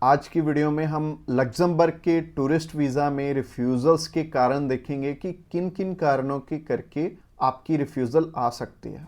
आज की वीडियो में हम लग्जमबर्ग के टूरिस्ट वीज़ा में रिफ्यूज़ल्स के कारण देखेंगे कि किन किन कारणों के करके आपकी रिफ्यूज़ल आ सकती है।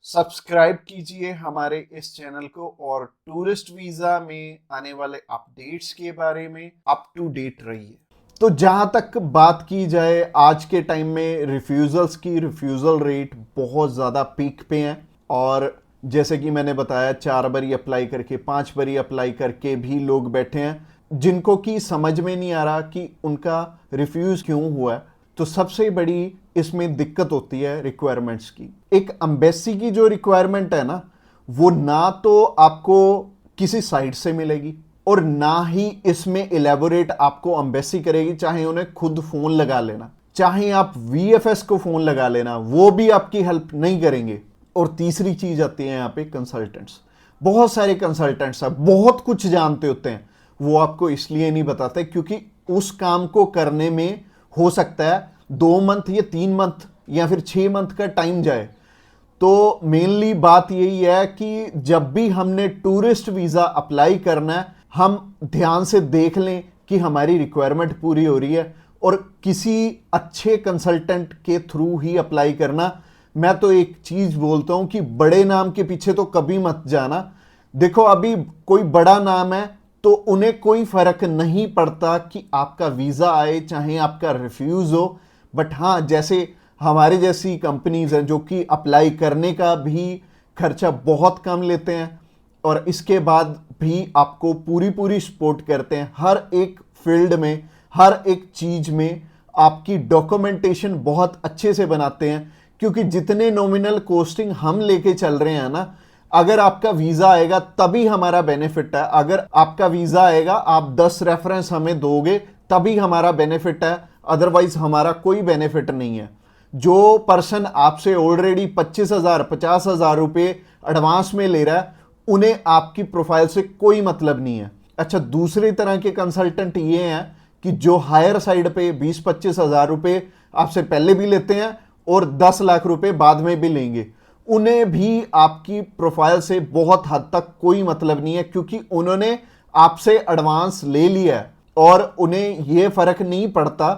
सब्सक्राइब कीजिए हमारे इस चैनल को और टूरिस्ट वीज़ा में आने वाले अपडेट्स के बारे में अप टू डेट रहिए। तो जहां तक बात की जाए आज के टाइम में रिफ्यूज़ल्स की, रिफ्यूज़ल रेट बहुत ज़्यादा पीक पे है और जैसे कि मैंने बताया 4 बारी अप्लाई करके 5 बारी अप्लाई करके भी लोग बैठे हैं जिनको कि समझ में नहीं आ रहा कि उनका रिफ्यूज़ क्यों हुआ है। तो सबसे बड़ी इसमें दिक्कत होती है रिक्वायरमेंट्स की। एक एम्बेसी की जो रिक्वायरमेंट है ना, वो ना तो आपको किसी साइट से मिलेगी और ना ही इसमें इलेबोरेट आपको एम्बेसी करेगी। चाहे उन्हें खुद फोन लगा लेना, चाहे आप वीएफएस को फोन लगा लेना, वो भी आपकी हेल्प नहीं करेंगे। और तीसरी चीज आती है यहाँ पे कंसल्टेंट्स। बहुत सारे कंसल्टेंट्स हैं, बहुत कुछ जानते होते हैं, वो आपको इसलिए नहीं बताते क्योंकि उस काम को करने में हो सकता है 2 मंथ या 3 मंथ या फिर 6 मंथ का टाइम जाए। तो मेनली बात यही है कि जब भी हमने टूरिस्ट वीज़ा अप्लाई करना है, हम ध्यान से देख लें कि हमारी रिक्वायरमेंट पूरी हो रही है और किसी अच्छे कंसल्टेंट के थ्रू ही अप्लाई करना। मैं तो एक चीज बोलता हूं कि बड़े नाम के पीछे तो कभी मत जाना। देखो अभी कोई बड़ा नाम है तो उन्हें कोई फर्क नहीं पड़ता कि आपका वीजा आए चाहे आपका रिफ्यूज हो। बट हाँ, जैसे हमारे जैसी कंपनीज हैं जो कि अप्लाई करने का भी खर्चा बहुत कम लेते हैं और इसके बाद भी आपको पूरी पूरी सपोर्ट करते हैं हर एक फील्ड में, हर एक चीज में आपकी डॉक्यूमेंटेशन बहुत अच्छे से बनाते हैं। क्योंकि जितने नॉमिनल कोस्टिंग हम लेके चल रहे हैं ना, अगर आपका वीजा आएगा तभी हमारा बेनिफिट है। अगर आपका वीजा आएगा, आप 10 रेफरेंस हमें दोगे तभी हमारा बेनिफिट है, अदरवाइज हमारा कोई बेनिफिट नहीं है। जो पर्सन आपसे ऑलरेडी 25,000 50,000 रुपए एडवांस में ले रहा है, उन्हें आपकी प्रोफाइल से कोई मतलब नहीं है। अच्छा, दूसरी तरह के कंसल्टेंट ये हैं कि जो हायर साइड पे 20-25,000 रुपए आपसे पहले भी लेते हैं और 10 लाख रुपए बाद में भी लेंगे। उन्हें भी आपकी प्रोफाइल से बहुत हद तक कोई मतलब नहीं है क्योंकि उन्होंने आपसे एडवांस ले लिया है और उन्हें यह फर्क नहीं पड़ता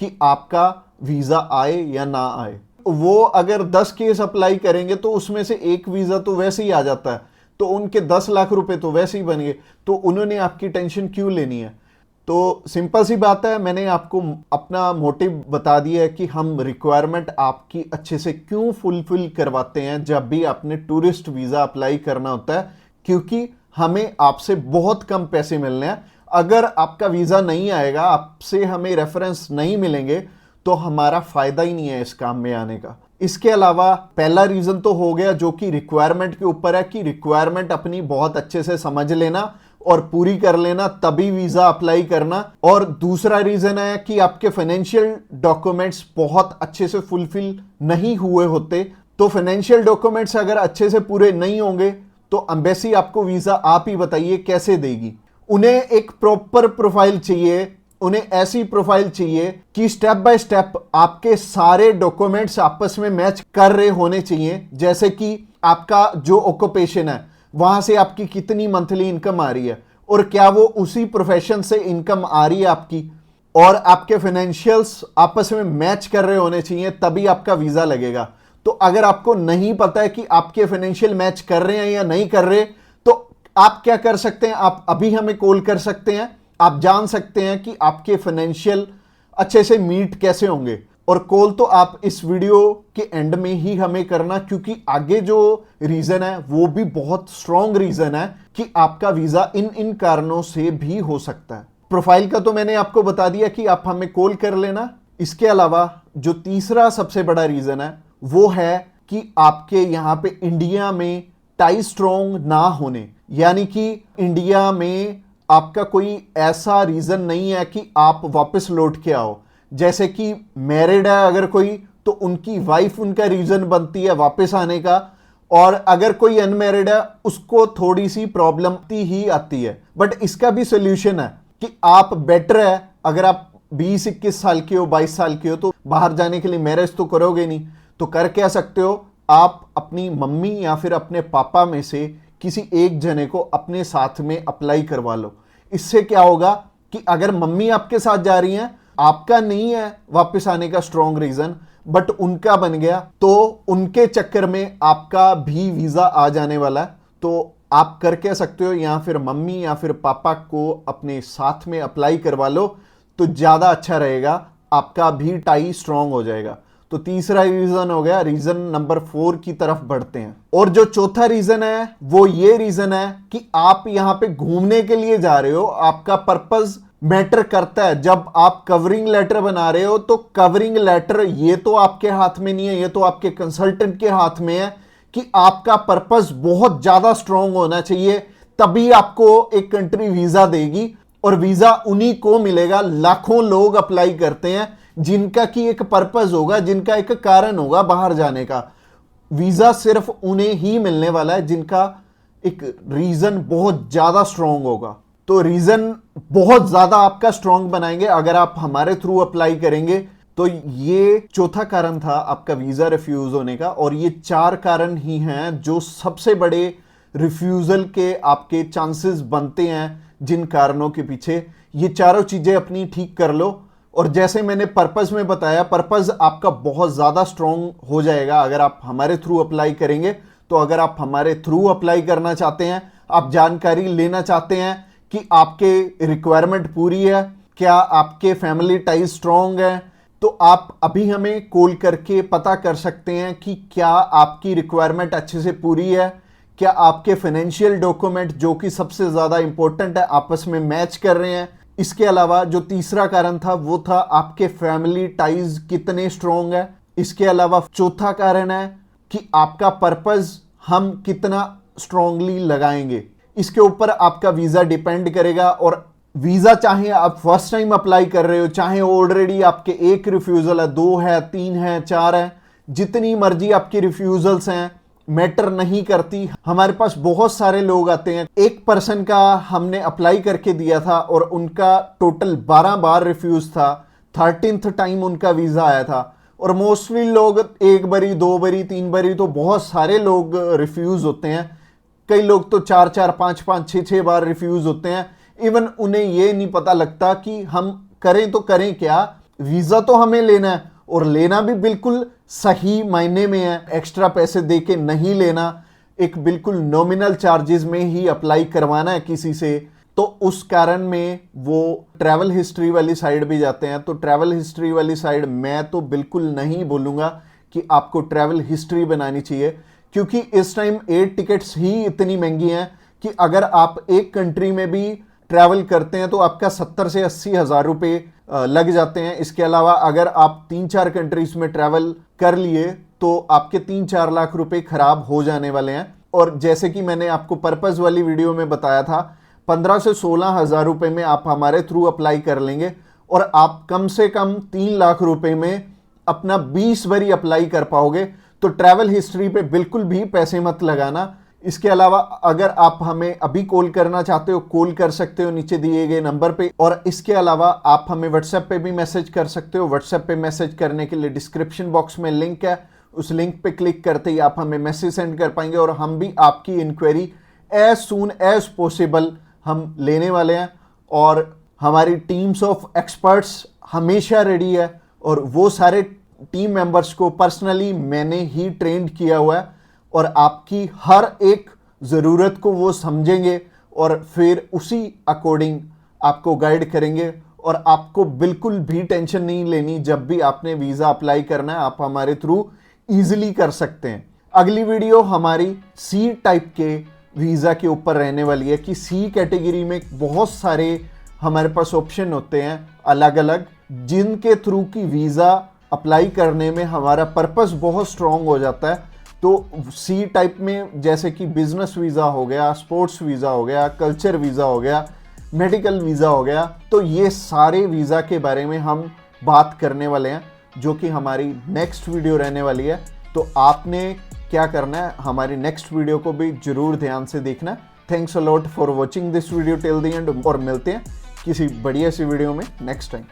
कि आपका वीजा आए या ना आए। वो अगर 10 केस अप्लाई करेंगे तो उसमें से एक वीजा तो वैसे ही आ जाता है, तो उनके 10 लाख रुपए तो वैसे ही बन गए। तो उन्होंने आपकी टेंशन क्यों लेनी है? तो सिंपल सी बात है, मैंने आपको अपना मोटिव बता दिया है कि हम रिक्वायरमेंट आपकी अच्छे से क्यों फुलफिल करवाते हैं जब भी आपने टूरिस्ट वीज़ा अप्लाई करना होता है। क्योंकि हमें आपसे बहुत कम पैसे मिलने हैं। अगर आपका वीज़ा नहीं आएगा, आपसे हमें रेफरेंस नहीं मिलेंगे, तो हमारा फ़ायदा ही नहीं है इस काम में आने का। इसके अलावा पहला रीज़न तो हो गया जो कि रिक्वायरमेंट के ऊपर है कि रिक्वायरमेंट अपनी बहुत अच्छे से समझ लेना और पूरी कर लेना, तभी वीजा अप्लाई करना। और दूसरा रीजन है कि आपके फाइनेंशियल डॉक्यूमेंट्स बहुत अच्छे से फुलफिल नहीं हुए होते। तो फाइनेंशियल डॉक्यूमेंट्स अगर अच्छे से पूरे नहीं होंगे तो एम्बेसी आपको वीजा आप ही बताइए कैसे देगी। उन्हें एक प्रॉपर प्रोफाइल चाहिए, उन्हें ऐसी प्रोफाइल चाहिए कि स्टेप बाय स्टेप आपके सारे डॉक्यूमेंट्स आपस में मैच कर रहे होने चाहिए। जैसे कि आपका जो ऑक्यूपेशन है, वहां से आपकी कितनी मंथली इनकम आ रही है और क्या वो उसी प्रोफेशन से इनकम आ रही है आपकी, और आपके फाइनेंशियल्स आपस में मैच कर रहे होने चाहिए, तभी आपका वीजा लगेगा। तो अगर आपको नहीं पता है कि आपके फाइनेंशियल मैच कर रहे हैं या नहीं कर रहे, तो आप क्या कर सकते हैं, आप अभी हमें कॉल कर सकते हैं। आप जान सकते हैं कि आपके फाइनेंशियल अच्छे से मीट कैसे होंगे। और कॉल तो आप इस वीडियो के एंड में ही हमें करना, क्योंकि आगे जो रीजन है वो भी बहुत स्ट्रॉन्ग रीजन है कि आपका वीजा इन इन कारणों से भी हो सकता है। प्रोफाइल का तो मैंने आपको बता दिया कि आप हमें कॉल कर लेना। इसके अलावा जो तीसरा सबसे बड़ा रीजन है वो है कि आपके यहां पे इंडिया में टाई स्ट्रॉन्ग ना होने, यानी कि इंडिया में आपका कोई ऐसा रीजन नहीं है कि आप वापस लौट के आओ। जैसे कि मैरिड है अगर कोई, तो उनकी वाइफ उनका रीजन बनती है वापस आने का, और अगर कोई अनमैरिड है उसको थोड़ी सी प्रॉब्लम ही आती है। बट इसका भी सोल्यूशन है कि आप बेटर है, अगर आप 20-21 साल के हो, 22 साल के हो, तो बाहर जाने के लिए मैरिज तो करोगे नहीं, तो कर क्या सकते हो, आप अपनी मम्मी या फिर अपने पापा में से किसी एक जने को अपने साथ में अप्लाई करवा लो। इससे क्या होगा कि अगर मम्मी आपके साथ जा रही हैं, आपका नहीं है वापस आने का स्ट्रॉन्ग रीजन, बट उनका बन गया, तो उनके चक्कर में आपका भी वीजा आ जाने वाला है। तो आप कर कह सकते हो या फिर मम्मी या फिर पापा को अपने साथ में अप्लाई करवा लो, तो ज्यादा अच्छा रहेगा, आपका भी टाई स्ट्रॉन्ग हो जाएगा। तो तीसरा रीजन हो गया। रीजन नंबर 4 की तरफ बढ़ते हैं। और जो चौथा रीजन है वो ये रीजन है कि आप यहां पे घूमने के लिए जा रहे हो, आपका पर्पस मैटर करता है। जब आप कवरिंग लेटर बना रहे हो तो कवरिंग लेटर ये तो आपके हाथ में नहीं है, ये तो आपके कंसल्टेंट के हाथ में है कि आपका पर्पस बहुत ज्यादा स्ट्रांग होना चाहिए, तभी आपको एक कंट्री वीजा देगी। और वीजा उन्हीं को मिलेगा, लाखों लोग अप्लाई करते हैं जिनका की एक पर्पस होगा, जिनका एक कारण होगा बाहर जाने का। वीजा सिर्फ उन्हें ही मिलने वाला है जिनका एक रीजन बहुत ज्यादा स्ट्रांग होगा। तो रीजन बहुत ज्यादा आपका स्ट्रांग बनाएंगे अगर आप हमारे थ्रू अप्लाई करेंगे। तो ये चौथा कारण था आपका वीजा रिफ्यूज होने का। और ये 4 कारण ही हैं जो सबसे बड़े रिफ्यूजल के आपके चांसेस बनते हैं। जिन कारणों के पीछे ये चारों चीजें अपनी ठीक कर लो, और जैसे मैंने पर्पस में बताया, पर्पस आपका बहुत ज्यादा स्ट्रांग हो जाएगा अगर आप हमारे थ्रू अप्लाई करेंगे। तो अगर आप हमारे थ्रू अप्लाई करना चाहते हैं, आप जानकारी लेना चाहते हैं कि आपके रिक्वायरमेंट पूरी है, क्या आपके फैमिली टाइज स्ट्रांग है, तो आप अभी हमें कॉल करके पता कर सकते हैं कि क्या आपकी रिक्वायरमेंट अच्छे से पूरी है, क्या आपके फाइनेंशियल डॉक्यूमेंट जो कि सबसे ज्यादा इंपॉर्टेंट है आपस में मैच कर रहे हैं। इसके अलावा जो तीसरा कारण था वो था आपके फैमिली टाइज कितने स्ट्रांग है। इसके अलावा चौथा कारण है कि आपका पर्पस हम कितना स्ट्रांगली लगाएंगे। इसके ऊपर आपका वीजा डिपेंड करेगा। और वीजा चाहे आप फर्स्ट टाइम अप्लाई कर रहे हो, चाहे ऑलरेडी आपके 1 रिफ्यूजल है, 2 है, 3 है, 4 है, जितनी मर्जी आपकी रिफ्यूजल्स हैं, मैटर नहीं करती। हमारे पास बहुत सारे लोग आते हैं, एक पर्सन का हमने अप्लाई करके दिया था और उनका टोटल 12 बार रिफ्यूज था, 13th टाइम उनका वीजा आया था। और मोस्टली लोग 1 बारी, 2 बारी, 3 बारी, तो बहुत सारे लोग रिफ्यूज होते हैं। कई लोग तो 4-4, 5-5, 6-6 बार रिफ्यूज होते हैं। इवन उन्हें ये नहीं पता लगता कि हम करें तो करें क्या। वीजा तो हमें लेना है, और लेना भी बिल्कुल सही मायने में है, एक्स्ट्रा पैसे देके नहीं लेना, एक बिल्कुल नॉमिनल चार्जेस में ही अप्लाई करवाना है किसी से। तो उस कारण में वो ट्रैवल हिस्ट्री वाली साइड भी जाते हैं। तो ट्रैवल हिस्ट्री वाली साइड मैं तो बिल्कुल नहीं बोलूंगा कि आपको ट्रैवल हिस्ट्री बनानी चाहिए, क्योंकि इस टाइम एयर टिकट्स ही इतनी महंगी हैं कि अगर आप एक कंट्री में भी ट्रैवल करते हैं तो आपका 70 से 80 हज़ार रुपये लग जाते हैं। इसके अलावा अगर आप 3-4 कंट्रीज में ट्रैवल कर लिए तो आपके 3-4 लाख रुपए खराब हो जाने वाले हैं। और जैसे कि मैंने आपको पर्पस वाली वीडियो में बताया था, 15 से 16 हज़ार रुपये में आप हमारे थ्रू अप्लाई कर लेंगे और आप कम से कम 3 लाख रुपए में अपना 20 बारी अप्लाई कर पाओगे। तो ट्रैवल हिस्ट्री पे बिल्कुल भी पैसे मत लगाना। इसके अलावा अगर आप हमें अभी कॉल करना चाहते हो, कॉल कर सकते हो नीचे दिए गए नंबर पे। और इसके अलावा आप हमें व्हाट्सएप पे भी मैसेज कर सकते हो। व्हाट्सएप पे मैसेज करने के लिए डिस्क्रिप्शन बॉक्स में लिंक है, उस लिंक पे क्लिक करते ही आप हमें मैसेज सेंड कर पाएंगे और हम भी आपकी inquiry as soon as possible हम लेने वाले हैं। और हमारी टीम्स ऑफ एक्सपर्ट्स हमेशा रेडी है, और वो सारे टीम मेंबर्स को पर्सनली मैंने ही ट्रेंड किया हुआ है, और आपकी हर एक ज़रूरत को वो समझेंगे और फिर उसी अकॉर्डिंग आपको गाइड करेंगे। और आपको बिल्कुल भी टेंशन नहीं लेनी, जब भी आपने वीज़ा अप्लाई करना है आप हमारे थ्रू ईजिली कर सकते हैं। अगली वीडियो हमारी सी टाइप के वीज़ा के ऊपर रहने वाली है कि सी कैटेगरी में बहुत सारे हमारे पास ऑप्शन होते हैं अलग अलग, जिनके थ्रू की वीज़ा अप्लाई करने में हमारा पर्पस बहुत स्ट्रॉन्ग हो जाता है। तो सी टाइप में जैसे कि बिजनेस वीज़ा हो गया, स्पोर्ट्स वीज़ा हो गया, कल्चर वीज़ा हो गया, मेडिकल वीज़ा हो गया, तो ये सारे वीज़ा के बारे में हम बात करने वाले हैं, जो कि हमारी नेक्स्ट वीडियो रहने वाली है। तो आपने क्या करना है, हमारी नेक्स्ट वीडियो को भी जरूर ध्यान से देखना। Thanks a lot for watching this video till the end, और मिलते हैं किसी बढ़िया सी वीडियो में नेक्स्ट टाइम।